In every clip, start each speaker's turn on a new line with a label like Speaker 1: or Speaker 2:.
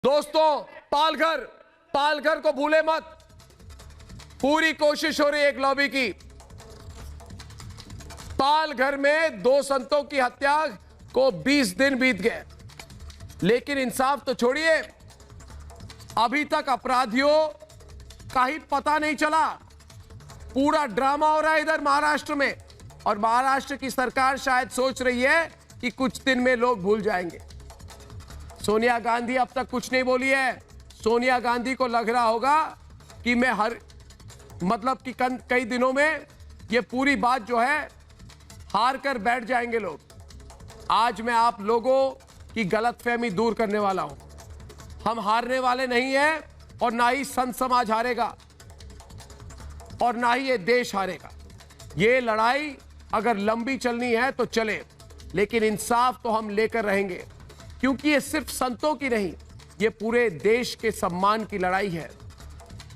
Speaker 1: दोस्तों, पालघर को भूले मत। पूरी कोशिश हो रही है एक लॉबी की। पालघर में 2 संतों की हत्या को 20 दिन बीत गए, लेकिन इंसाफ तो छोड़िए, अभी तक अपराधियों का ही पता नहीं चला। पूरा ड्रामा हो रहा है इधर महाराष्ट्र में, और महाराष्ट्र की सरकार शायद सोच रही है कि कुछ दिन में लोग भूल जाएंगे। सोनिया गांधी अब तक कुछ नहीं बोली है। सोनिया गांधी को लग रहा होगा कि मैं कि कई दिनों में ये पूरी बात जो है हार कर बैठ जाएंगे लोग। आज मैं आप लोगों की गलतफहमी दूर करने वाला हूं। हम हारने वाले नहीं हैं, और ना ही संत समाज हारेगा, और ना ही ये देश हारेगा। ये लड़ाई अगर लंबी चलनी है तो चले, लेकिन इंसाफ तो हम लेकर रहेंगे, क्योंकि ये सिर्फ संतों की नहीं, ये पूरे देश के सम्मान की लड़ाई है।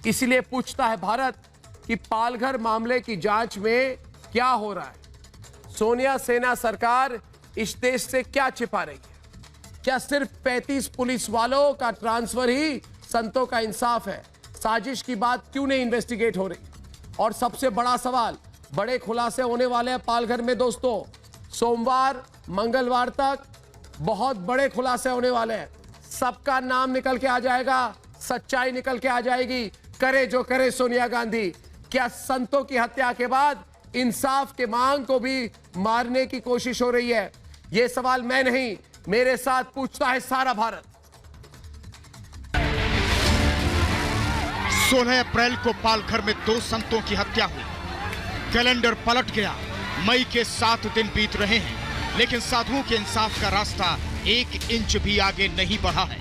Speaker 1: इसलिए पूछता है भारत कि पालघर मामले की जांच में क्या हो रहा है। सोनिया सेना सरकार इस देश से क्या छिपा रही है? क्या सिर्फ 35 पुलिस वालों का ट्रांसफर ही संतों का इंसाफ है? साजिश की बात क्यों नहीं इन्वेस्टिगेट हो रही? और सबसे बड़ा सवाल, बड़े खुलासे होने वाले हैं पालघर में दोस्तों। सोमवार मंगलवार तक बहुत बड़े खुलासे होने वाले हैं। सबका नाम निकल के आ जाएगा, सच्चाई निकल के आ जाएगी। करे जो करे सोनिया गांधी, क्या संतों की हत्या के बाद इंसाफ के मांग को भी मारने की कोशिश हो रही है? यह सवाल मैं नहीं, मेरे साथ पूछता है सारा भारत।
Speaker 2: 16 अप्रैल को पालघर में 2 संतों की हत्या हुई। कैलेंडर पलट गया, मई के 7 दिन बीत रहे हैं, लेकिन साधुओं के इंसाफ का रास्ता 1 इंच भी आगे नहीं बढ़ा है।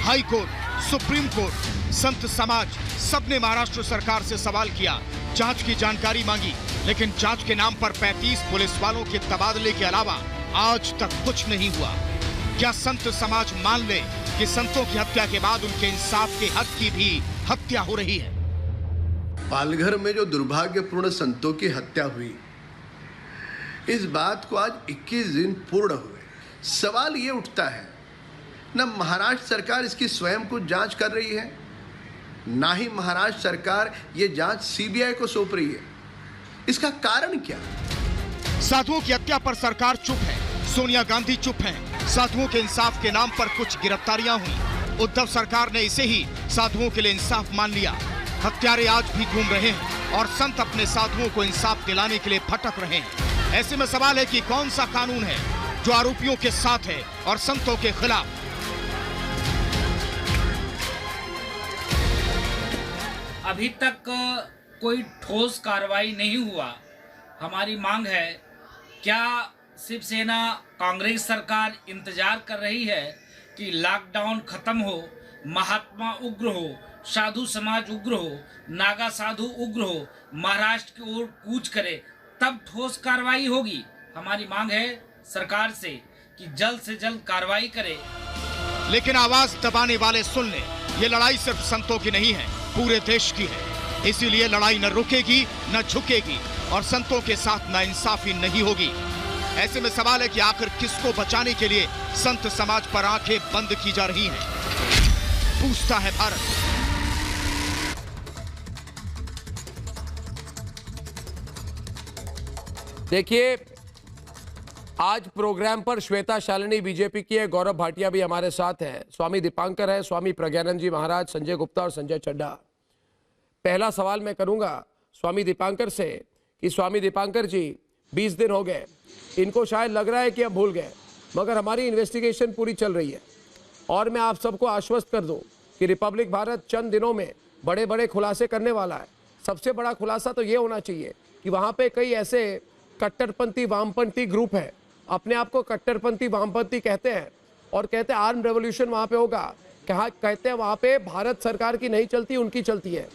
Speaker 2: हाई कोर्ट, सुप्रीम कोर्ट, संत समाज सबने महाराष्ट्र सरकार से सवाल किया, जांच की जानकारी मांगी, लेकिन जांच के नाम पर 35 पुलिस वालों के तबादले के अलावा आज तक कुछ नहीं हुआ। क्या संत समाज मान ले कि संतों की हत्या के बाद उनके इंसाफ के हक की भी हत्या हो रही है?
Speaker 3: पालघर में जो दुर्भाग्यपूर्ण संतों की हत्या हुई, इस बात को आज 21 दिन पूर्ण हुए। सवाल ये उठता है, न महाराष्ट्र सरकार इसकी स्वयं को जांच कर रही है, ना ही महाराष्ट्र सरकार ये जांच सीबीआई को सौंप रही है। इसका कारण क्या?
Speaker 2: साधुओं की हत्या पर सरकार चुप है, सोनिया गांधी चुप हैं। साधुओं के इंसाफ के नाम पर कुछ गिरफ्तारियां हुई, उद्धव सरकार ने इसे ही साधुओं के लिए इंसाफ मान लिया। हत्यारे आज भी घूम रहे हैं, और संत अपने साधुओं को इंसाफ दिलाने के लिए भटक रहे हैं। ऐसे में सवाल है कि कौन सा कानून है जो आरोपियों के साथ है और संतों के खिलाफ?
Speaker 4: अभी तक कोई ठोस कार्रवाई नहीं हुआ। हमारी मांग है, क्या शिवसेना कांग्रेस सरकार इंतजार कर रही है कि लॉकडाउन खत्म हो, महात्मा उग्र हो, साधु समाज उग्र हो, नागा साधु उग्र हो, महाराष्ट्र की ओर कूच करे, तब ठोस कार्रवाई होगी? हमारी मांग है सरकार से कि जल्द से जल्द कार्रवाई करे।
Speaker 2: लेकिन आवाज दबाने वाले सुन ले, ये लड़ाई सिर्फ संतों की नहीं है, पूरे देश की है। इसीलिए लड़ाई न रुकेगी न झुकेगी, और संतों के साथ नाइंसाफी नहीं होगी। ऐसे में सवाल है कि आखिर किसको बचाने के लिए संत समाज पर आंखें बंद की जा रही हैं? पूछता है भारत।
Speaker 1: देखिए, आज प्रोग्राम पर श्वेता शालिनी बीजेपी की है, गौरव भाटिया भी हमारे साथ हैं, स्वामी दीपांकर है, स्वामी प्रज्ञानंद जी महाराज, संजय गुप्ता और संजय चड्ढा। पहला सवाल मैं करूंगा स्वामी दीपांकर से कि स्वामी दीपांकर जी, 20 दिन हो गए, इनको शायद लग रहा है कि अब भूल गए, मगर हमारी इन्वेस्टिगेशन पूरी चल रही है, और मैं आप सबको आश्वस्त कर दूं कि रिपब्लिक भारत चंद दिनों में बड़े बड़े खुलासे करने वाला है। सबसे बड़ा खुलासा तो ये होना चाहिए कि वहाँ पे कई ऐसे कट्टरपंथी वामपंथी ग्रुप है, अपने आप को कट्टरपंथी वामपंथी कहते हैं, और कहते हैं आर्म रेवोल्यूशन वहाँ पे होगा। कहते हैं वहाँ पे भारत सरकार की नहीं चलती, उनकी चलती है।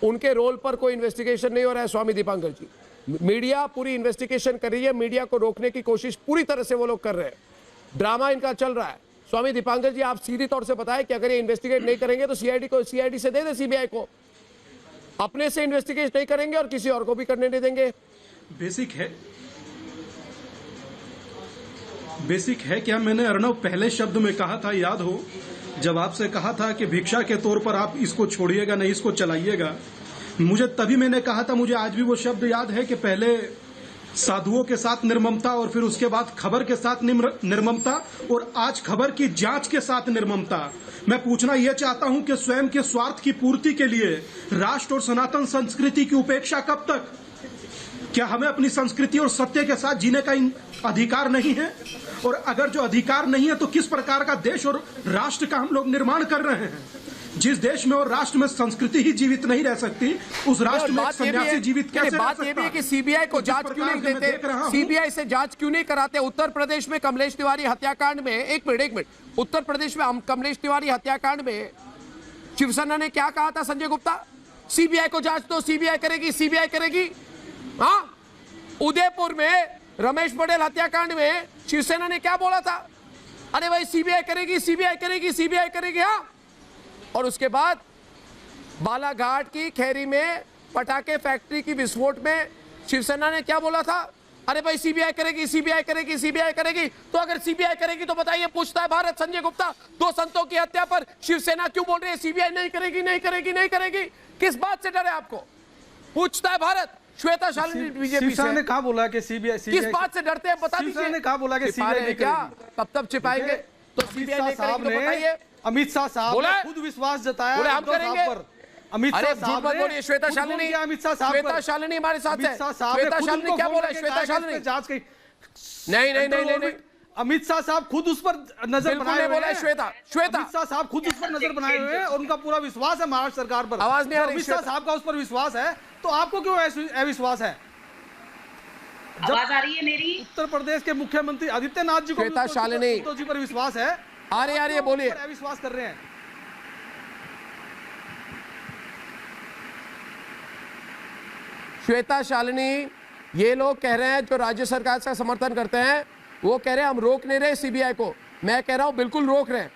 Speaker 1: उनके रोल पर कोई इन्वेस्टिगेशन नहीं हो रहा है स्वामी दीपांकर जी। मीडिया पूरी इन्वेस्टिगेशन कर रही है, मीडिया को रोकने की कोशिश पूरी तरह से वो लोग कर रहे हैं, ड्रामा इनका चल रहा है। स्वामी दीपांकर जी, आप सीधी तौर से बताएं कि अगर ये इन्वेस्टिगेट नहीं करेंगे तो सीआईडी से दे दे, सीबीआई को। अपने से इन्वेस्टिगेट नहीं करेंगे और किसी और को भी करने नहीं देंगे।
Speaker 5: बेसिक है क्या? मैंने अर्णव पहले शब्द में कहा था, याद हो, जब आपसे कहा था कि भिक्षा के तौर पर आप इसको छोड़िएगा नहीं, इसको चलाइएगा, मुझे तभी मैंने कहा था, मुझे आज भी वो शब्द याद है कि पहले साधुओं के साथ निर्ममता और फिर उसके बाद खबर के साथ निर्ममता और आज खबर की जांच के साथ निर्ममता। मैं पूछना यह चाहता हूं कि स्वयं के स्वार्थ की पूर्ति के लिए राष्ट्र और सनातन संस्कृति की उपेक्षा कब तक? क्या हमें अपनी संस्कृति और सत्य के साथ जीने का अधिकार नहीं है? और अगर जो अधिकार नहीं है तो किस प्रकार का देश और राष्ट्र का हम लोग निर्माण कर रहे हैं? जिस देश में और राष्ट्र में संस्कृति ही जीवित नहीं रह सकती, उस राष्ट्र में सन्यासी जीवित कैसे रह सकता?
Speaker 1: बात ये भी है कि सीबीआई को जांच क्यों नहीं देते, सीबीआई से जांच क्यों नहीं कराते? उत्तर प्रदेश में कमलेश तिवारी हत्याकांड में, एक मिनट, उत्तर प्रदेश में कमलेश तिवारी हत्याकांड में शिवसेना ने क्या कहा था संजय गुप्ता? सीबीआई को जांच दो, सीबीआई करेगी, सीबीआई करेगी। हाँ, उदयपुर में रमेश पटेल हत्याकांड में शिवसेना ने क्या बोला था? अरे भाई सीबीआई करेगी, सीबीआई करेगी, सीबीआई करेगी। हाँ, और उसके बाद बालाघाट की खैरी में पटाखे फैक्ट्री की विस्फोट में शिवसेना ने क्या बोला था? अरे भाई सीबीआई करेगी, सीबीआई करेगी, सीबीआई करेगी। तो अगर सीबीआई करेगी तो बताइए, पूछता है भारत संजय गुप्ता, 2 संतों की हत्या पर शिवसेना क्यों बोल रही है सीबीआई नहीं करेगी, नहीं करेगी, नहीं करेगी? किस बात से डरे आपको? पूछता है भारत। श्वेता शालिनी बीजेपी से
Speaker 5: ने कहा बोला कि सीबीआई,
Speaker 1: किस बात से डरते हैं बता दीजिए।
Speaker 5: ने कहा बोला कि सीबीआई
Speaker 1: क्या कब तक छिपाएंगे? तो सीबीआई नहीं करेगी तो बताइए।
Speaker 5: अमित शाह साहब ने खुद विश्वास जताया
Speaker 1: बोले हम करेंगे।
Speaker 5: अमित शाह
Speaker 1: साहब ने बोलिए, श्वेता शालिनी,
Speaker 5: अमित शाह साहब,
Speaker 1: श्वेता शालिनी हमारे साथ है। श्वेता शालिनी क्या बोला? श्वेता शालिनी
Speaker 5: जांच की
Speaker 1: नहीं,
Speaker 5: अमित शाह साहब खुद उस पर नजर बनाए हुए हैं।
Speaker 1: श्वेता
Speaker 5: अमित शाह साहब खुद उस पर नजर बनाए हुए हैं और उनका पूरा विश्वास है महाराष्ट्र सरकार पर।
Speaker 1: आवाज नहीं आ रही।
Speaker 5: अमित शाह साहब का उस पर विश्वास है तो आपको क्यों अविश्वास है?
Speaker 6: आवाज आ रही है मेरी?
Speaker 5: उत्तर प्रदेश के मुख्यमंत्री आदित्यनाथ जी को
Speaker 1: श्वेता शालिनी
Speaker 5: जी पर विश्वास है।
Speaker 1: आ रही है, बोलिए।
Speaker 5: अविश्वास कर रहे हैं।
Speaker 1: श्वेता शालिनी, ये लोग कह रहे हैं जो राज्य सरकार का समर्थन करते हैं, वो कह रहे हैं हम रोक नहीं रहे सीबीआई को। मैं कह रहा हूं बिल्कुल रोक रहे हैं।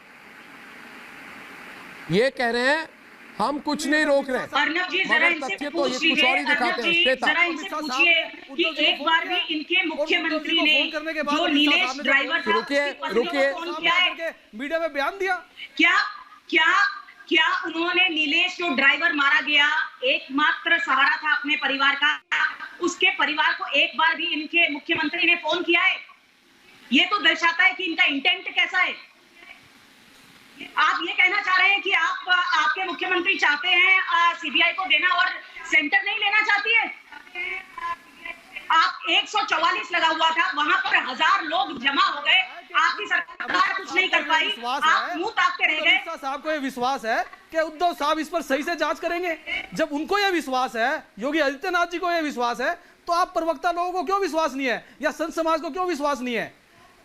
Speaker 1: ये कह रहे हैं हम कुछ नहीं रोक रहे,
Speaker 6: अर्नब जी जरा इनसे
Speaker 1: तो ये कुछ और ही दिखाते हैं। श्वेता,
Speaker 6: जरा इनसे पूछिए कि एक बार भी इनके मुख्यमंत्री ने जो नीलेश ड्राइवर था,
Speaker 5: रुकिए, मीडिया में बयान दिया
Speaker 6: क्या उन्होंने नीलेश जो ड्राइवर मारा गया, एकमात्र सहारा था अपने परिवार का, उसके परिवार को एक बार भी इनके मुख्यमंत्री ने फोन किया है? ये तो दर्शाता है कि इनका इंटेंट कैसा है। आप ये कहना चाह रहे हैं कि आपके मुख्यमंत्री चाहते हैं सीबीआई को देना और सेंटर नहीं लेना चाहती है? आप 144 लगा हुआ था, वहां पर 1000 लोग जमा हो गए, आपकी सरकार कुछ नहीं कर पाई, आप मुंह ताकते रह गए।
Speaker 5: अमित साहब को यह विश्वास है कि उद्धव साहब इस पर सही से जांच करेंगे। जब उनको यह विश्वास है, योगी आदित्यनाथ जी को यह विश्वास है, तो आप प्रवक्ता लोगों को क्यों विश्वास नहीं है या संत समाज को क्यों विश्वास नहीं है?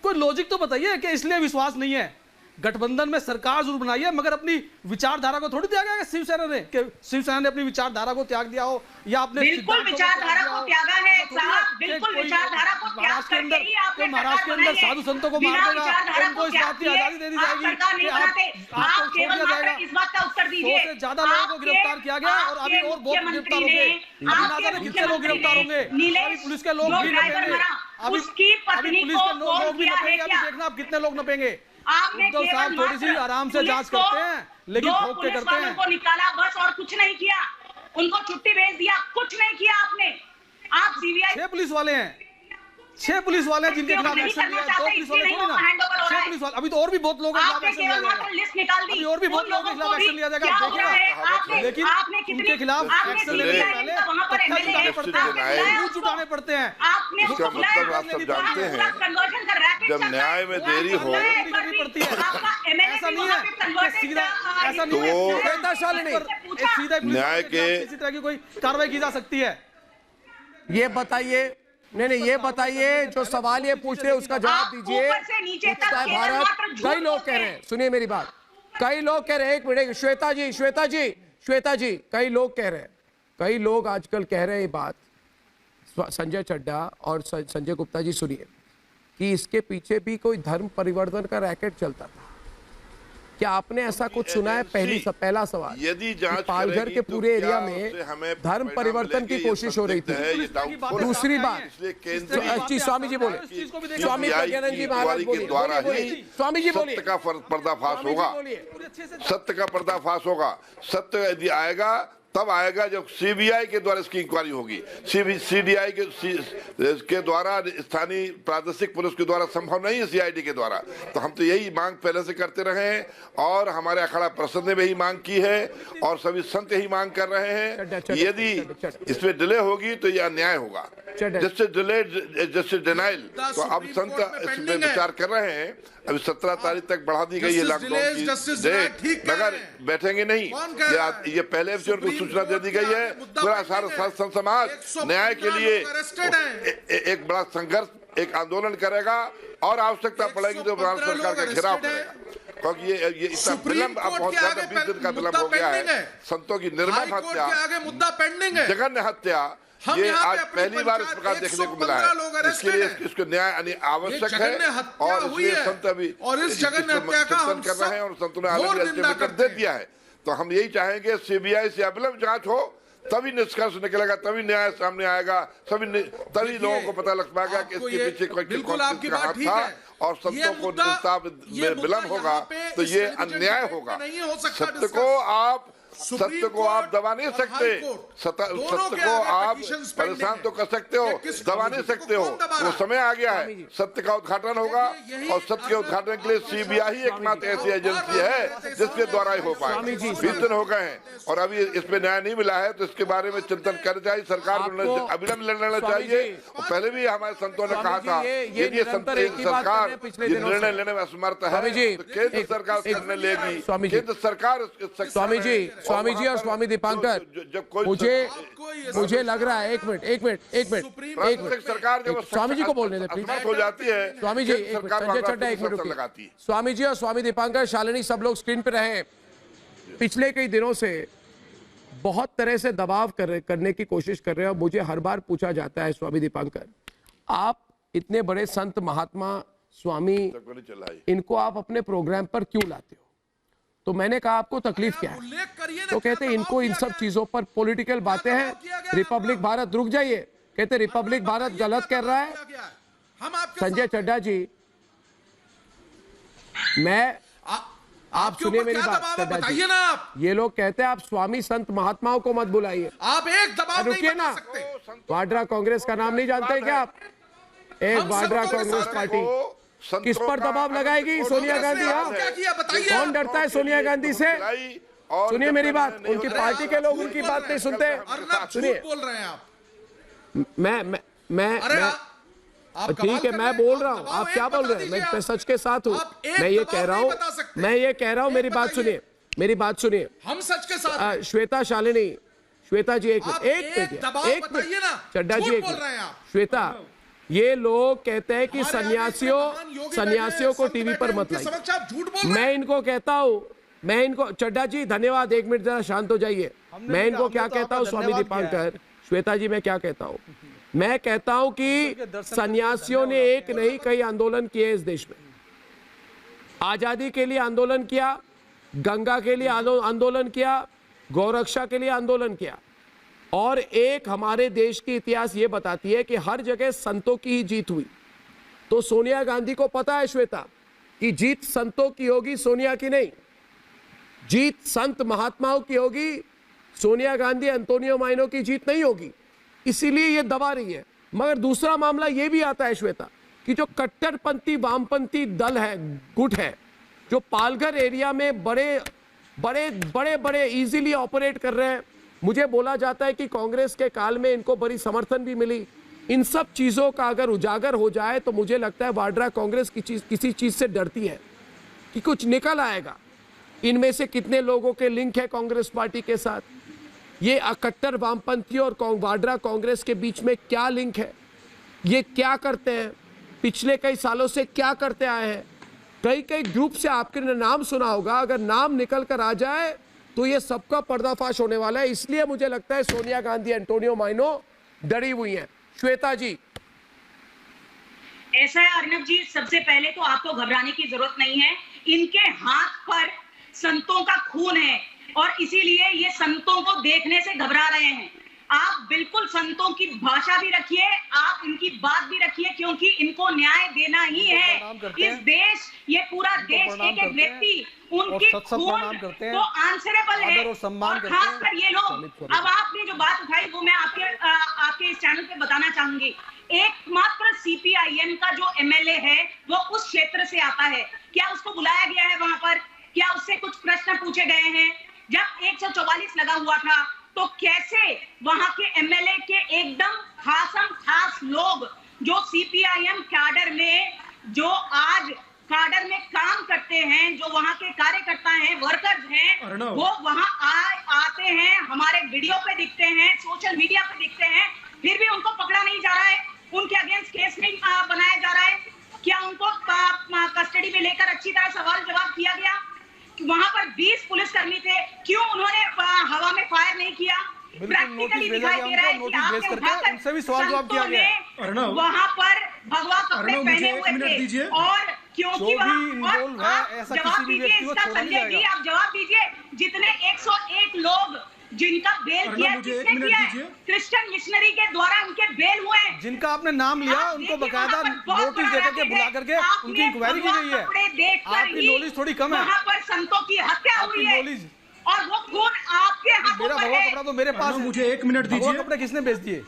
Speaker 5: कोई लॉजिक तो बताइए कि इसलिए विश्वास नहीं है। गठबंधन में सरकार जरूर बनाई है मगर अपनी विचारधारा को थोड़ी त्यागा है शिवसेना ने, कि शिवसेना ने अपनी विचारधारा को त्याग दिया हो या अपने
Speaker 6: बिल्कुल विचारधारा को त्यागा है साहब, बिल्कुल विचारधारा को त्याग करके ही आपने
Speaker 5: महाराष्ट्र के अंदर साधु संतों को मार देगा, उनको इस बात की आजादी दे दी जाएगी कि आपको छोड़ दिया जाएगा।
Speaker 6: इस बात का उत्तर दीजिए।
Speaker 5: 100 से ज्यादा लोगों को गिरफ्तार किया गया और अभी और बहुत गिरफ्तार होंगे। कितने लोग गिरफ्तार होंगे? पुलिस के लोग भी नपेंगे,
Speaker 6: उसकी पत्नी को
Speaker 5: लोग भी नपेंगे। अभी देखना आप कितने लोग नपेंगे। उद्धव साहब थोड़ी सी आराम से जांच करते हैं लेकिन ठोक के करते हैं।
Speaker 6: को निकाला बस और कुछ नहीं किया, उनको छुट्टी भेज दिया, कुछ नहीं किया आपने। आप सीबीआई
Speaker 5: 6 पुलिस वाले हैं, 6 पुलिस वाले हैं जिनके खिलाफ एक्शन लिया। 2 पुलिस वाले थोड़ी ना, 6 पुलिस वाले। अभी तो और भी बहुत लोगों के खिलाफ एक्शन लिया जाएगा, अभी और भी बहुत लोगों के खिलाफ एक्शन लिया जाएगा, देखिएगा। लेकिन उनके खिलाफ एक्शन लेने से पहले तथ्य जुटाने पड़ते हैं, झूठ जुटाने पड़ते हैं।
Speaker 7: इसका मतलब आप सब जानते हैं, जब न्याय में देरी हो
Speaker 5: पड़ती है। ऐसा नहीं है कि सीधा, ऐसा नहीं है सीधा
Speaker 7: न्याय के
Speaker 5: किसी तरह की कोई कार्रवाई की जा सकती है।
Speaker 1: ये बताइए, नहीं ये बताइए, जो सवाल ये पूछ रहे हैं उसका जवाब दीजिए। पूछता है भारत। कई लोग कह रहे हैं, सुनिए मेरी बात, कई लोग कह रहे हैं, एक मिनट, श्वेता जी, कई लोग कह रहे हैं, कई लोग आजकल कह रहे हैं ये बात, संजय चड्ढा और संजय गुप्ता जी, सुनिए, कि इसके पीछे भी कोई धर्म परिवर्तन का रैकेट चलता था। क्या आपने ऐसा कुछ सुना है? पहला सवाल,
Speaker 7: यदि जांच
Speaker 1: पालघर के पूरे एरिया में धर्म परिवर्तन की कोशिश हो रही थी। दूसरी बात, स्वामी जी बोले, स्वामी प्रज्ञानंद जी महाराज बोलिए, स्वामी जी बोलिए।
Speaker 7: सत्य का पर्दाफाश होगा, सत्य का पर्दाफाश होगा। सत्य यदि आएगा तब आएगा जब सीबीआई के द्वारा इसकी इंक्वायरी होगी। सीडीआई के द्वारा, स्थानीय प्रादेशिक पुलिस के द्वारा संभव नहीं है, सीआईडी के द्वारा। तो हम तो यही मांग पहले से करते रहे हैं और हमारे अखाड़ा परिषद ने भी यही मांग की है और सभी संत यही मांग कर रहे हैं। यदि इसमें डिले होगी तो यह अन्याय होगा। जिससे डिले, जिससे डिनाइल, तो अब संत इसमें विचार कर रहे हैं। अभी 17 तारीख तक बढ़ा दी गई है लॉकडाउन की डेट, मगर बैठेंगे नहीं। ये पहले से उनको सूचना दे दी गई है। पूरा सारा संत समाज न्याय के लिए एक बड़ा संघर्ष, एक आंदोलन करेगा और आवश्यकता पड़ेगी तो भारत सरकार के खिलाफ करेगा। क्योंकि ये इतना विलंब, अब बहुत ज्यादा 20 दिन का विलंब हो गया है। संतों की निर्मम हत्या,
Speaker 8: मुद्दा पेंडिंग है,
Speaker 7: जघन्य हत्या, ये आज पहली बार इस प्रकार देखने को मिला है। इसके लिए इसको न्याय आवश्यक है और इसलिए संत अभी
Speaker 8: और इस जघन्य हत्या का हम
Speaker 7: कर रहे हैं और संतों ने अल्टीमेटम दे दिया है। तो हम यही चाहेंगे सीबीआई से अविलंब जांच हो, तभी निष्कर्ष निकलेगा, तभी न्याय सामने आएगा, तभी लोगों को पता लग पाएगा कि इसके पीछे कोई हाथ था और संतों को इंसाफ में विलंब होगा तो ये अन्याय होगा। सत्य को आप दबा नहीं सकते, सत्य को आप परेशान तो कर सकते हो, दबा नहीं सकते हो। वो समय आ गया है, सत्य का उद्घाटन होगा और सत्य के उद्घाटन के लिए सीबीआई ही एकमात्र ऐसी एजेंसी है जिसके द्वारा ही हो पाए। 20 दिन हो गए हैं और अभी इसमें न्याय नहीं मिला है, तो इसके बारे में चिंतन करना चाहिए। सरकार को अविलंब लड़ना चाहिए। पहले भी हमारे संतों ने कहा था यदि सरकार निर्णय लेने में असमर्थ है तो केंद्र सरकार निर्णय लेगी। केंद्र सरकार,
Speaker 1: स्वामी जी और स्वामी दीपांकर, मुझे लग रहा है, एक मिनट
Speaker 7: सरकार
Speaker 1: स्वामी जी को बोलने दे प्लीज।
Speaker 7: हो जाती है
Speaker 1: स्वामी जी, संजय चड्डा एक मिनट लगाती। स्वामी जी और स्वामी दीपांकर, शालिनी, सब लोग स्क्रीन पे रहे। पिछले कई दिनों से बहुत तरह से दबाव करने की कोशिश कर रहे हैं और मुझे हर बार पूछा जाता है, स्वामी दीपांकर, आप इतने बड़े संत महात्मा स्वामी, इनको आप अपने प्रोग्राम पर क्यों लाते हो? तो मैंने कहा आपको तकलीफ क्या है? तो कहते इनको इन सब चीजों पर पॉलिटिकल बातें हैं, रिपब्लिक भारत, रुक जाइए, कहते रिपब्लिक भारत गलत कर रहा है। संजय चड्डा जी, आप सुनिए मेरी बात, चड्डा जी, ये लोग कहते हैं आप स्वामी संत महात्माओं को मत बुलाइए।
Speaker 8: आप एक दबाव
Speaker 1: रुकिए ना, वाड्रा कांग्रेस का नाम नहीं जानते क्या आप? एक वाड्रा कांग्रेस पार्टी किस पर दबाव लगाएगी? सोनिया गांधी। कौन डरता है सोनिया गांधी से? सुनिए मेरी बात, उनकी पार्टी के लोग उनकी बात नहीं सुनते। सुनिए,
Speaker 8: बोल रहे हैं आप।
Speaker 1: मैं ठीक है, मैं बोल रहा हूँ, आप क्या बोल रहे हैं? मैं सच के साथ हूँ। मैं ये कह रहा हूँ, मेरी बात सुनिए,
Speaker 8: हम सच के साथ।
Speaker 1: श्वेता, शालिनी, श्वेता जी एक मिनट, चड्डा जी एक मिनट। श्वेता, ये लोग कहते हैं कि सन्यासियों को टीवी पर मत लाइए। मैं इनको कहता हूँ, चड्डा जी धन्यवाद, एक मिनट जरा शांत हो जाइए। मैं इनको क्या कहता हूँ, स्वामी दीपांकर, श्वेता जी, मैं क्या कहता हूँ? मैं कहता हूँ कि सन्यासियों ने एक नहीं कई आंदोलन किए इस देश में। आजादी के लिए आंदोलन किया, गंगा के लिए आंदोलन किया, गौरक्षा के लिए आंदोलन किया। और एक हमारे देश की इतिहास ये बताती है कि हर जगह संतों की ही जीत हुई। तो सोनिया गांधी को पता है, श्वेता, कि जीत संतों की होगी, सोनिया की नहीं। जीत संत महात्माओं की होगी, सोनिया गांधी, एंटोनियो माइनो की जीत नहीं होगी। इसीलिए ये दबा रही है। मगर दूसरा मामला ये भी आता है, श्वेता, कि जो कट्टरपंथी वामपंथी दल है, गुट है, जो पालघर एरिया में बड़े इजीली ऑपरेट कर रहे हैं। मुझे बोला जाता है कि कांग्रेस के काल में इनको बड़ी समर्थन भी मिली। इन सब चीजों का अगर उजागर हो जाए तो मुझे लगता है वाड्रा कांग्रेस किसी चीज से डरती है कि कुछ निकल आएगा। इनमें से कितने लोगों के लिंक है कांग्रेस पार्टी के साथ? ये कट्टर वामपंथी और वाड्रा कांग्रेस के बीच में क्या लिंक है? ये क्या करते हैं? पिछले कई सालों से क्या करते आए हैं? कई ग्रुप से आपके नाम सुना होगा, अगर नाम निकल कर आ जाए तो ये सबका पर्दाफाश होने वाला है। इसलिए मुझे लगता है सोनिया गांधी, एंटोनियो माइनो डरी हुई हैं। श्वेता जी,
Speaker 6: ऐसा है अर्नब जी, सबसे पहले तो आपको घबराने की जरूरत नहीं है। इनके हाथ पर संतों का खून है और इसीलिए ये संतों को देखने से घबरा रहे हैं। आप बिल्कुल संतों की भाषा भी रखिए, आप इनकी बात भी रखिए, क्योंकि इनको न्याय देना ही है। इस देश, ये पूरा देश एक एक व्यक्ति उनकी खून तो आंसरेबल है और खासकर ये लोग। अब आपने जो बात उठाई वो मैं आपके इस चैनल पे बताना चाहूंगी। एकमात्र सीपीआईएम का जो एमएलए है वो उस क्षेत्र से आता है। क्या उसको बुलाया गया है वहां पर? क्या उससे कुछ प्रश्न पूछे गए हैं? जब 144 लगा हुआ था तो कैसे वहां के एमएलए के एकदम खास लोग जो सीपीआईएम कैडर में, जो आज कैडर में काम करते हैं, जो वहां के कार्यकर्ता हैं, वर्कर्स हैं, वो वहां आते हैं, हमारे वीडियो पे दिखते हैं, सोशल मीडिया पे दिखते हैं, फिर भी उनको पकड़ा नहीं जा रहा है, उनके अगेंस्ट केस नहीं बनाया जा रहा है। क्या उनको कस्टडी में लेकर अच्छी तरह सवाल जवाब किया गया? वहां पर 20 पुलिसकर्मी थे, क्यों उन्होंने हवा में फायर नहीं किया? प्रैक्टिकली दिखाई दे रहा है कि आपने उठाकर उनसे भी सवाल जवाब किया गया। वहां पर भगवा कपड़े पहने हुए थे और क्योंकि वहां जवाब दीजिए इसका, संजय जी आप जवाब दीजिए। जितने 101 लोग जिनका बेल किया, किसने किया है? क्रिश्चियन मिशनरी के द्वारा उनके बेल हुए हैं।
Speaker 9: जिनका आपने नाम लिया उनको बकायदा नोटिस देकर के बुला करके उनकी इंक्वायरी की गई है। आपकी नॉलेज थोड़ी कम है।
Speaker 6: वहां पर संतों की हत्या हुई है और वो खून आपके हाथों
Speaker 9: मेरा भगवा कपड़ा तो मेरे पास है।
Speaker 5: मुझे 1 मिनट दीजिए।
Speaker 9: कपड़े किसने बेच दिए?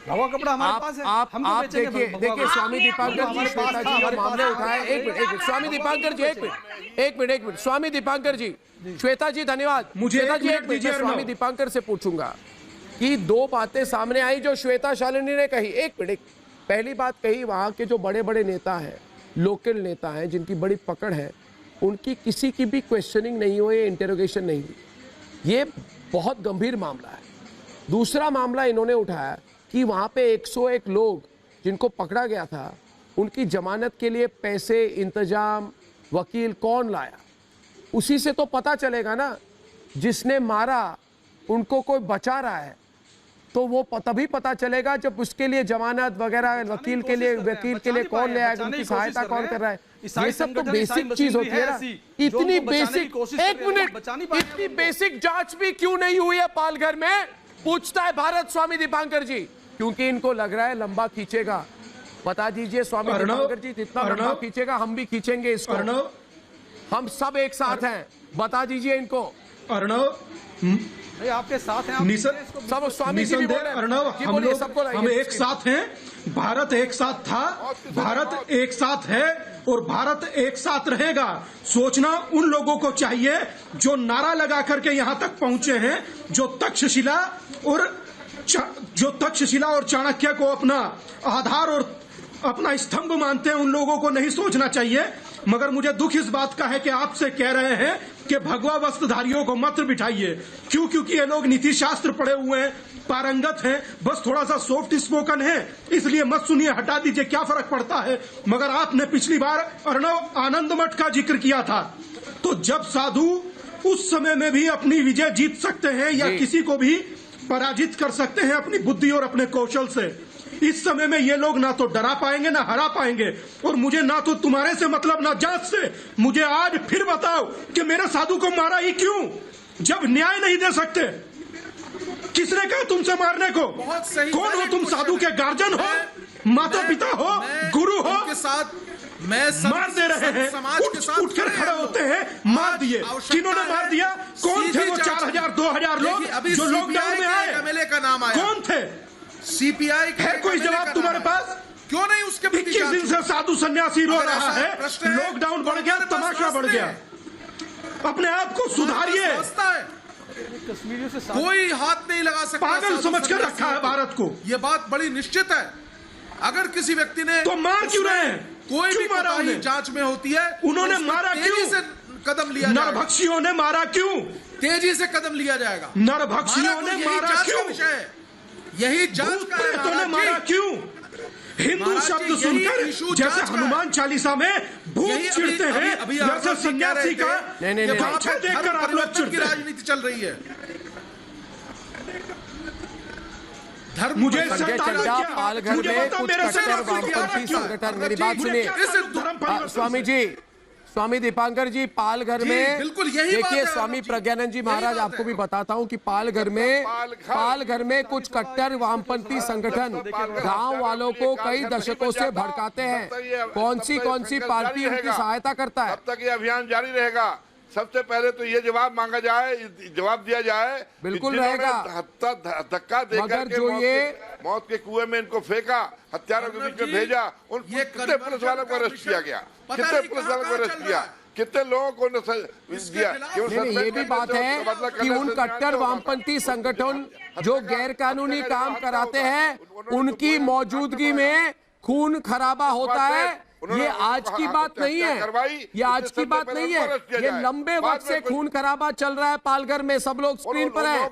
Speaker 9: भगवा कपड़ा हमारे पास है।
Speaker 1: आप देखिए स्वामी दीपांकर जी, श्वेता जी जो मामले उठाए, एक मिनट स्वामी दीपांकर जी, एक मिनट स्वामी दीपांकर जी, श्वेता जी धन्यवाद। श्वेता जी एक मिनट, स्वामी दीपांकर से पूछूंगा कि 2 बातें सामने आई जो श्वेता शालिनी ने कही। एक मिनट, पहली बात कही वहां के जो बड़े बड़े नेता हैं, लोकल नेता हैं जिनकी बड़ी पकड़ है, उनकी किसी की भी क्वेश्चनिंग नहीं हुई, इंटरोगेशन नहीं हुई। ये बहुत गंभीर मामला है। दूसरा मामला इन्होंने उठाया कि वहां पे 101 लोग जिनको पकड़ा गया था, उनकी जमानत के लिए पैसे, इंतजाम, वकील कौन लाया? उसी से तो पता चलेगा ना। जिसने मारा उनको कोई बचा रहा है तो वो तभी पता चलेगा जब उसके लिए जमानत वगैरह, वकील के लिए कौन ले आएगा, उनकी सहायता कौन कर रहा है। ये सब तो बेसिक चीज होती है ना। इतनी बेसिक, एक मिनट, इतनी बेसिक जांच भी क्यों नहीं हुई है पालघर में, पूछता है भारत स्वामी दीपांकर जी। क्योंकि इनको लग रहा है लंबा खींचेगा। बता दीजिए स्वामी दीपांकर जी, जितना लंबा खींचेगा हम भी खींचेंगे इसको। हम सब एक साथ हैं, बता दीजिए इनको।
Speaker 9: आपके साथ हैं
Speaker 1: सब, स्वामी जी भी बोल रहे हैं।
Speaker 5: हम एक साथ हैं। भारत एक साथ था, भारत एक साथ है और भारत एक साथ रहेगा। सोचना उन लोगों को चाहिए जो नारा लगा करके यहां तक पहुंचे हैं, जो तक्षशिला और चाणक्य को अपना आधार और अपना स्तंभ मानते हैं, उन लोगों को नहीं सोचना चाहिए। मगर मुझे दुख इस बात का है कि आपसे कह रहे हैं कि भगवा वस्त्रधारियों को मत बिठाइए। क्यों? क्योंकि ये लोग नीति शास्त्र पढ़े हुए हैं, पारंगत हैं, बस थोड़ा सा सॉफ्ट स्पोकन है, इसलिए मत सुनिए, हटा दीजिए, क्या फर्क पड़ता है। मगर आपने पिछली बार अर्णव आनंद मठ का जिक्र किया था, तो जब साधु उस समय में भी अपनी विजय जीत सकते हैं या किसी को भी पराजित कर सकते हैं अपनी बुद्धि और अपने कौशल से, इस समय में ये लोग ना तो डरा पाएंगे ना हरा पाएंगे। और मुझे ना तो तुम्हारे से मतलब ना जांच से। मुझे आज फिर बताओ कि मेरे साधु को मारा ही क्यों, जब न्याय नहीं दे सकते? किसने कहा तुमसे मारने को? कौन हो तुम? साधु के गार्जियन हो, माता पिता हो, गुरु हो?
Speaker 8: के साथ
Speaker 5: मार दे रहे हैं, उठ कर खड़े होते हैं, मार दिए। किन्होंने मार दिया? कौन थे वो 4000 2000 लोग जो लॉकडाउन में आए?
Speaker 8: एमएलए का नाम आया,
Speaker 5: कौन थे?
Speaker 8: सीपीआई
Speaker 5: है कोई जवाब तुम्हारे पास?
Speaker 8: क्यों नहीं? उसके
Speaker 5: 21 दिन से साधु सन्यासी रो रहा है, लॉकडाउन बढ़ गया, तमाशा बढ़ गया। अपने आप को सुधारिए।
Speaker 8: कोई हाथ नहीं लगा सकता,
Speaker 5: पागल समझ कर रखा है भारत को।
Speaker 8: ये बात बड़ी निश्चित है। अगर किसी व्यक्ति ने
Speaker 5: तो मार क्यों रहे हैं?
Speaker 8: कोई भी कोताही जांच में होती है,
Speaker 5: उन्होंने मारा क्यों?
Speaker 8: से कदम लिया जाएगा।
Speaker 5: नरभक्षियों ने मारा क्यों?
Speaker 8: तेजी से कदम लिया जाएगा।
Speaker 5: नरभक्षियों ने मारा क्यों?
Speaker 8: यही जांच का
Speaker 5: है। मारा क्यों? हिंदू शब्द सुनकर जैसे हनुमान चालीसा में भूत चिढ़ते हैं, वैसे सन्यासी का भाषा देखकर आप लोग चिढ़ते हैं।
Speaker 8: राजनीति चल रही है।
Speaker 1: मुझे पालघर में कुछ कट्टर वामपंथी संगठन, मेरी बात सुनिए स्वामी जी, स्वामी दीपांकर जी, पालघर में
Speaker 8: बिल्कुल यही बात
Speaker 1: देखिए,
Speaker 8: है
Speaker 1: स्वामी
Speaker 8: अर्णव जी,
Speaker 1: प्रज्ञानंद जी
Speaker 8: यही
Speaker 1: महाराज,
Speaker 8: बात
Speaker 1: आपको
Speaker 8: है।
Speaker 1: भी बताता हूं कि पालघर में कुछ कट्टर वामपंथी संगठन गांव वालों को कई दशकों से भड़काते हैं। कौन सी पार्टी उनकी सहायता करता है?
Speaker 7: तब तक ये अभियान जारी रहेगा। सबसे पहले तो ये जवाब मांगा जाए, जवाब दिया जाए।
Speaker 1: बिल्कुल रहेगा।
Speaker 7: धक्का देकर
Speaker 1: मगर
Speaker 7: के
Speaker 1: जो ये
Speaker 7: मौत के कुएं में इनको फेंका, हत्यारों के बीच में भेजा, उन कितने पुलिस वालों को अरेस्ट किया गया? कितने पुलिस वालों को अरेस्ट किया? कितने लोगों को दिया?
Speaker 1: ये भी बात है कि उन कट्टर वामपंथी संगठन जो गैर कानूनी काम कराते हैं, उनकी मौजूदगी में खून खराबा होता है। ये आज की बात नहीं है, ये आज की बात नहीं है, ये लंबे वक्त से खून खराबा चल रहा है पालघर में। सब लोग स्क्रीन पर है,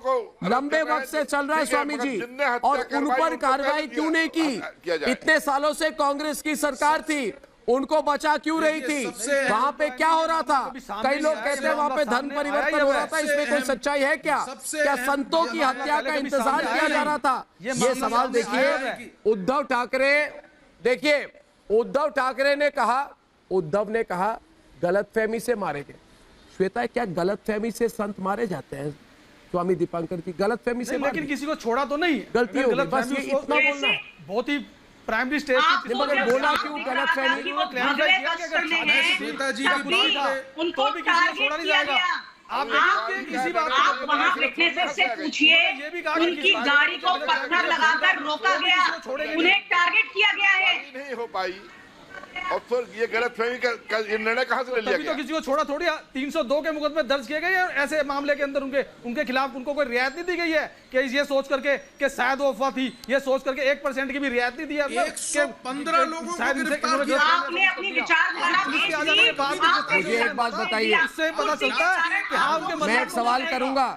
Speaker 1: लंबे वक्त से चल रहा है स्वामी जी। और उन पर कार्रवाई क्यों नहीं की? इतने सालों से कांग्रेस की सरकार थी, उनको बचा क्यों रही थी? वहां पे क्या हो रहा था? कई लोग कहते हैं वहां पे धन परिवर्तन हो रहा था, इसमें कोई सच्चाई है क्या? क्या संतों की हत्या का इंतजार किया जा रहा था? ये सवाल देखिए। उद्धव ठाकरे, देखिए उद्धव ठाकरे ने कहा गलतफहमी से मारे गए। श्वेता, क्या गलतफहमी से संत मारे जाते हैं? स्वामी दीपांकर की गलतफहमी से,
Speaker 9: लेकिन किसी को छोड़ा तो नहीं,
Speaker 1: गलती हो गई, बस ये इतना बोलना है।
Speaker 9: बहुत ही प्राइमरी स्टेज
Speaker 1: मगर बोला क्यों गलतफहमी?
Speaker 8: श्वेता जी की बात है,
Speaker 6: उनको टारगेट किया गया।
Speaker 9: आप किसी बात
Speaker 6: आप वहाँ विटनेसेस से पूछिए, उनकी गाड़ी को पत्थर लगाकर रोका गया, उन्हें टारगेट किया गया है।
Speaker 7: नहीं हो पाई, और फिर ये गलतफहमी का निर्णय कहां से ले लिया
Speaker 9: तभी
Speaker 7: गया?
Speaker 9: तो किसी को छोड़ा थोड़ी। 302 के मुकदमे दर्ज किए गए हैं ऐसे मामले के अंदर, उनके खिलाफ उनको कोई रियायत नहीं दी गई है कि ये सोच करके कि शायद वो अफवाह थी, ये सोच करके 1% की भी रियायत नहीं दी है।
Speaker 8: 115 लोगों को गिरफ्तार किया।
Speaker 6: आपने अपनी विचारधारा पेश की।
Speaker 1: मुझे एक बात बताइए,
Speaker 9: इससे पता चलता है कि हाँ, उनके
Speaker 1: मैं एक सवाल करूंगा,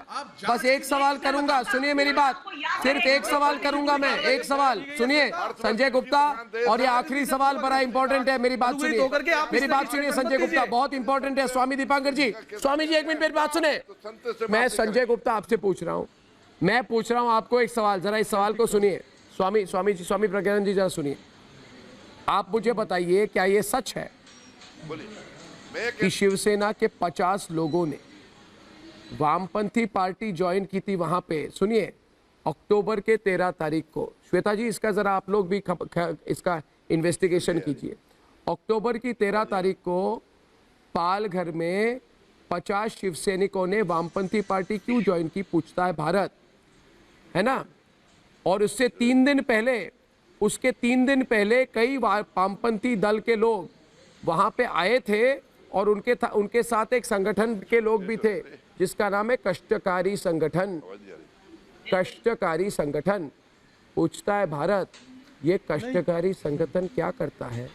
Speaker 1: बस एक सवाल करूंगा, सुनिए मेरी बात, सिर्फ एक सवाल करूंगा मैं, एक सवाल सुनिए संजय गुप्ता, और ये आखिरी सवाल बड़ा इंपॉर्टेंट है, मेरी बात सुनिए, मेरी बात सुनिए संजय गुप्ता, बहुत इंपॉर्टेंट है। स्वामी दीपांकर जी, स्वामी जी 1 मिनट मेरी बात सुने। मैं संजय गुप्ता आपसे पूछ रहा हूँ, मैं पूछ रहा हूँ आपको एक सवाल, जरा इस सवाल को सुनिए। स्वामी प्रज्ञानंद जी जरा सुनिए, आप मुझे बताइए क्या ये सच है कि शिवसेना के 50 लोगों ने वामपंथी पार्टी ज्वाइन की थी वहां पे? सुनिए, अक्टूबर के 13 तारीख को, श्वेता जी इसका जरा आप लोग भी इसका इन्वेस्टिगेशन कीजिए। अक्टूबर की 13 तारीख को पालघर में 50 शिवसैनिकों ने वामपंथी पार्टी क्यों ज्वाइन की? पूछता है भारत, है ना। और उसके 3 दिन पहले कई वामपंथी दल के लोग वहां पे आए थे, और उनके साथ एक संगठन के लोग भी थे जिसका नाम है कष्टकारी संगठन। कष्टकारी संगठन, पूछता है भारत, ये कष्टकारी संगठन क्या करता है?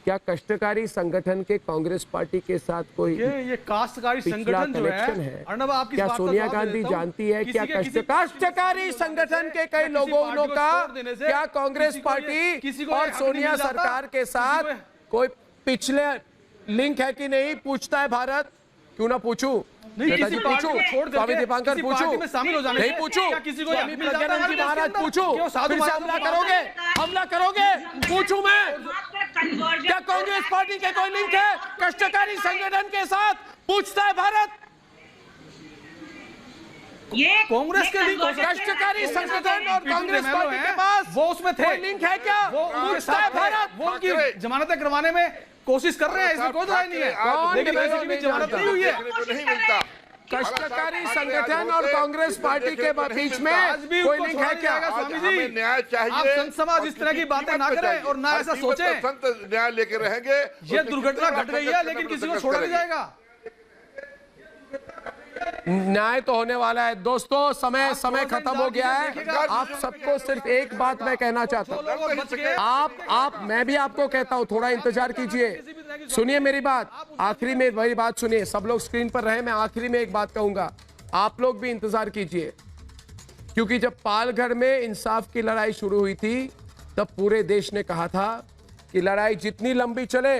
Speaker 1: क्या कष्टकारी संगठन के कांग्रेस पार्टी के साथ कोई
Speaker 9: ये काश्तकारी संगठन जो है, अर्णव, आपकी
Speaker 1: क्या
Speaker 9: बात का
Speaker 1: सोनिया
Speaker 9: जवाब
Speaker 1: गांधी
Speaker 9: देता हूं।
Speaker 1: जानती है क्या
Speaker 9: किसी
Speaker 1: कष्टकारी संगठन के कई लोगों का क्या कांग्रेस पार्टी और सोनिया सरकार के साथ कोई पिछले लिंक है कि नहीं? पूछता है भारत। क्यों ना पूछूं? स्वामी दीपांकर पूछूं? नहीं पूछूं? स्वामी प्रज्ञानंद जी महाराज पूछूं? फिर से हमला करोगे? पूछूं मैं? क्या कांग्रेस पार्टी के कोई लिंक है कष्टकारी संगठन के साथ? पूछता है भारत।
Speaker 6: ये
Speaker 9: कांग्रेस के लिंक,
Speaker 1: कष्टकारी संगठन और कांग्रेस पार्टी के पास
Speaker 9: वो उसमें थे,
Speaker 1: लिंक है क्या? पूछता है भारत।
Speaker 9: वो उनकी जमानतें करवाने में कोशिश कर रहे हैं, इसमें कोई राय नहीं है, लेकिन किसी की भी जमानत नहीं हुई है।
Speaker 7: नहीं मिलता।
Speaker 1: कष्टकारी संगठन और कांग्रेस पार्टी के बीच में कोई लिंक है क्या?
Speaker 9: स्वामी जी,
Speaker 7: हमें न्याय चाहिए।
Speaker 9: आप संत समाज इस तरह की बातें ना करें और ना ऐसा सोचें।
Speaker 7: संत न्याय लेके रहेंगे।
Speaker 9: ये दुर्घटना घट गई है, लेकिन किसी को छोड़ा नहीं जाएगा।
Speaker 1: न्याय तो होने वाला है दोस्तों। समय खत्म हो गया है। आप सबको सिर्फ एक बात मैं कहना चाहता हूँ, मैं भी आपको कहता हूँ, थोड़ा इंतजार कीजिए, सुनिए मेरी बात, आखिरी में वही बात सुनिए। सब लोग स्क्रीन पर रहे, मैं आखिरी में एक बात कहूंगा, आप लोग भी इंतजार कीजिए, क्योंकि जब पालघर में इंसाफ की लड़ाई शुरू हुई थी तब पूरे देश ने कहा था कि लड़ाई जितनी लंबी चले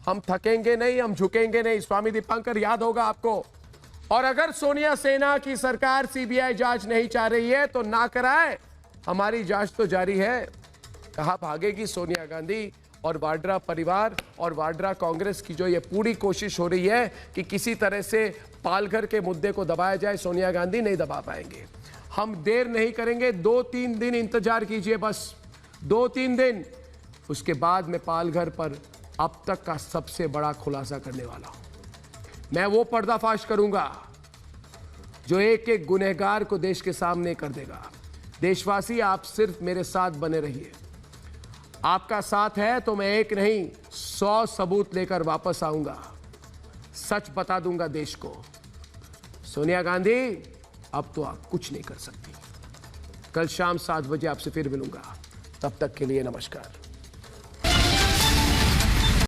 Speaker 1: हम थकेंगे नहीं, हम झुकेंगे नहीं। स्वामी दीपांकर, याद होगा आपको। और अगर सोनिया सेना की सरकार सीबीआई जांच नहीं चाह रही है तो ना कराए, हमारी जांच तो जारी है। कहां भागेगी सोनिया गांधी? और वाड्रा परिवार और वाड्रा कांग्रेस की जो ये पूरी कोशिश हो रही है कि किसी तरह से पालघर के मुद्दे को दबाया जाए, सोनिया गांधी नहीं दबा पाएंगे। हम देर नहीं करेंगे, 2-3 दिन इंतजार कीजिए, बस 2-3 दिन। उसके बाद मैं पालघर पर अब तक का सबसे बड़ा खुलासा करने वाला हूं। मैं वो पर्दाफाश करूंगा जो एक एक गुनहगार को देश के सामने कर देगा। देशवासी, आप सिर्फ मेरे साथ बने रहिए। आपका साथ है तो मैं एक नहीं 100 सबूत लेकर वापस आऊंगा, सच बता दूंगा देश को। सोनिया गांधी, अब तो आप कुछ नहीं कर सकती। कल शाम 7 बजे आपसे फिर मिलूंगा, तब तक के लिए नमस्कार।